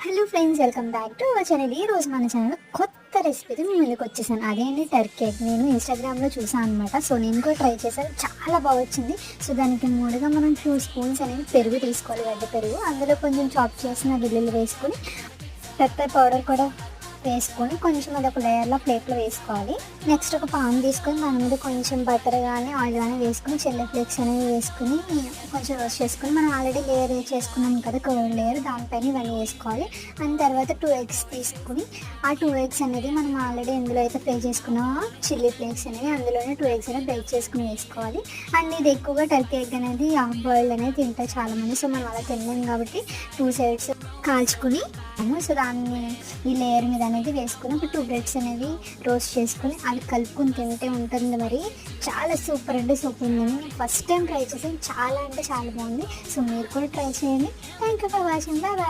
Hello friends, welcome back to our channel. ఈ రోజు మన ఛానల్ కొత్త రెసిపీతో మేము ముందుకు వచ్చేసాను. అదేంటి టర్కీ ఎగ్. నేను ఇన్స్టాగ్రామ్లో చూసాను అనమాట. సో నేను కూడా ట్రై చేశాను, చాలా బాగా వచ్చింది. సో దానికి మూడుగా మనం 2 స్పూన్స్ అనేవి పెరుగు తీసుకోవాలి, గడ్డ పెరుగు. అందులో కొంచెం చాప్ చేసిన వెల్లుల్లి వేసుకొని పెప్పర్ పౌడర్ కూడా వేసుకొని కొంచెం అది ఒక లేయర్లో ప్లేట్లో వేసుకోవాలి. నెక్స్ట్ ఒక పాన్ తీసుకొని దాని మీద కొంచెం బటర్ కానీ ఆయిల్ కానీ వేసుకొని చిల్లీ ఫ్లేక్స్ అనేవి వేసుకొని కొంచెం రోస్ట్ చేసుకొని మనం ఆల్రెడీ లేయర్ చేసుకున్నాం కదా, కర్డ్ లేయర్, దానిపైన ఇవన్నీ వేసుకోవాలి. అండ్ తర్వాత 2 ఎగ్స్ తీసుకుని ఆ 2 ఎగ్స్ అనేది మనం ఆల్రెడీ ఎందులో అయితే ఫ్రై చేసుకున్న చిల్లీ ఫ్లేక్స్ అనేవి అందులోనే 2 ఎగ్స్ అనేది బ్రేక్ చేసుకుని వేసుకోవాలి. అండ్ ఇది ఎక్కువగా టర్కీ ఎగ్ అనేది హాఫ్ బాయిల్డ్ అనేది తింటారు చాలామంది. సో మనం అలా తినలేం కాబట్టి 2 సైడ్స్ కాల్చుకుని సో దాన్ని ఈ లేయర్ మీద అనేది వేసుకుని ఒక 2 బ్రెడ్స్ అనేవి రోస్ట్ చేసుకుని అవి కలుపుకొని తింటే ఉంటుంది. మరి చాలా సూపర్ అంటే సూపర్ ఉందండి. ఫస్ట్ టైం ట్రై చేసాను, చాలా అంటే చాలా బాగుంది. సో మీరు కూడా ట్రై చేయండి. Thank you for watching. Bye bye.